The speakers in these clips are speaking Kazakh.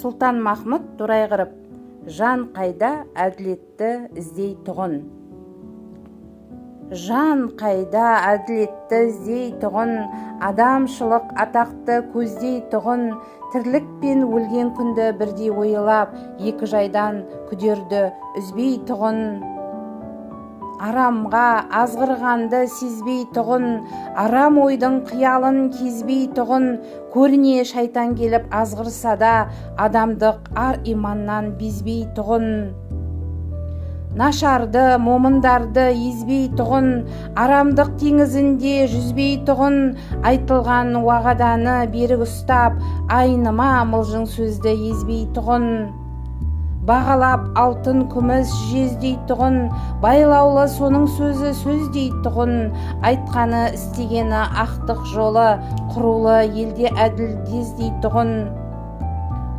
Сұлтанмахмұт Торайғыров. Жан қайда әділетті іздей тұғын. Жан қайда әділетті іздей тұғын, адамшылық атақты көздей тұғын, тірлік пен өлген күнді бірдей ойлап, екі жайдан күдерді үзбей тұғын. Арамға азғырғанды сезбей тұғын, арам ойдың қиялын кезбей тұғын, көріне шайтан келіп азғырса да, адамдық ар иманнан безбей тұғын. Нашарды, момындарды езбей тұғын, арамдық теңізінде жүзбей тұғын, айтылған уағаданы берік ұстап, айныма мылжың сөзді езбей тұғын. Бағалап алтын күміс жездей тұғын, байлаулы соның сөзі сөздей тұғын, айтқаны істегені ақтық жолы, құрулы елде әділ дездей тұғын.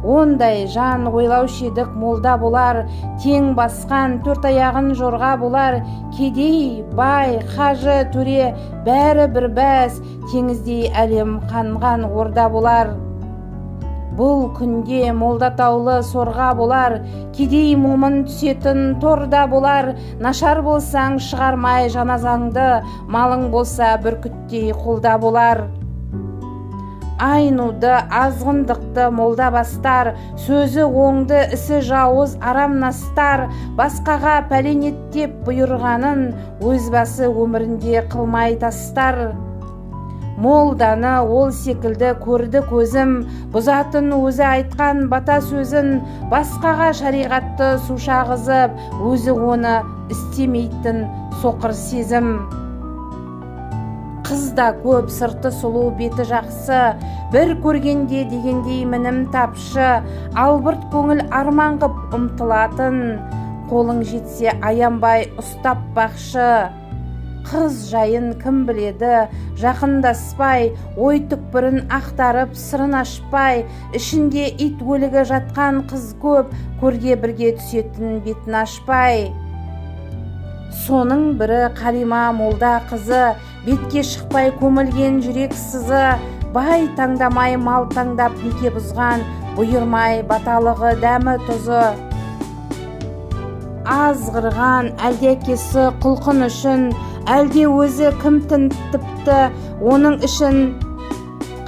Ондай жан ойлаушы едік молда болар, тең басқан төрт аяғын жорға болар, кедей, бай, қажы, төре, бәрі бір бәс, теңіздей әлем қанған орда болар. Бұл күнде молдатаулы сорға болар, кедей момын түсетін торда болар, нашар болсаң шығармай жаназаңды, малың болса бүркіттей қолда болар. Айнуды, азғындықты молда бастар, сөзі оңды, ісі жауыз арам настар, басқаға пәленеттеп бұйырғанын, өз басы өмірінде қылмай тастар. Молданы ол секілді көрді көзім, бұзатын өзі айтқан бата сөзін, басқаға шариғатты су шағызып, өзі оны істемейтін соқыр сезім. Қызда көп, сырты сұлу, беті жақсы, бір көргенде дегендей мінім тапшы, албырт көңіл арман қып ұмтылатын, қолың жетсе аянбай ұстап бақшы. Қыз жайын кім біледі, жақындаспай, ой түкпірін ақтарып сырын ашпай, ішінде ит өлігі жатқан қыз көп, көрге бірге түсетін бетін ашпай. Соның бірі Қарима молда қызы, бетке шықпай көмілген жүрек сызы, бай таңдамай мал таңдап неке бұзған, бұйырмай баталығы дәмі тұзы. Азғырған әлде әкесі құлқын үшін, әлде өзі кім тіпті оның ішін,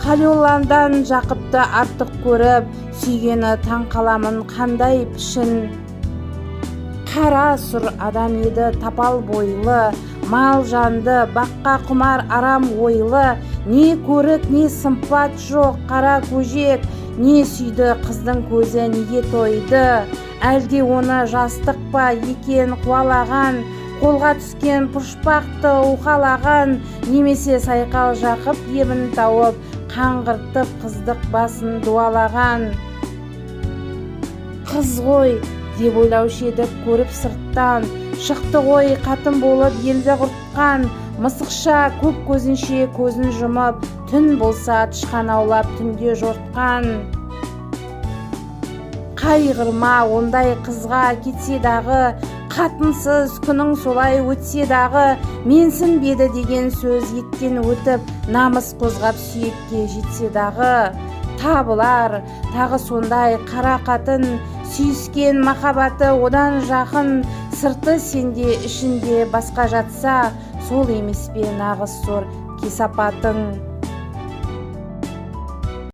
Қалиолладан Жақыпты артық көріп, сүйгені таң қаламын қандай пішін. Қара сұр адам еді тапал бойлы, мал жанды, баққа құмар арам ойлы, не көрік, не сымпат жоқ қара көжек, не сүйді қыздың көзі неге тойды, әлде оны жастық па екен қуалаған, қолға түскен пұшпақты уқалаған, немесе сайқал Жақып ебін тауып, қаңғыртып қыздық басын дуалаған. Қыз ғой деп ойлаушы едік көріп сырттан, шықты ғой қатын болып елді құртқан, мысықша көк көзінше көзін жұмып, түн болса тышқан аулап түнде жортқан. Қайғырма ондай қызға кетсе дағы, қатынсыз күнің солай өтсе дағы, менсінбеді деген сөз еттен өтіп, намыс қозғап сүйекке жетсе дағы. Табылар тағы сондай қара қатын, сүйіскен махаббаты одан жақын, сырты сенде ішінде басқа жатса, сол емес пе нағыз зор кесапатың.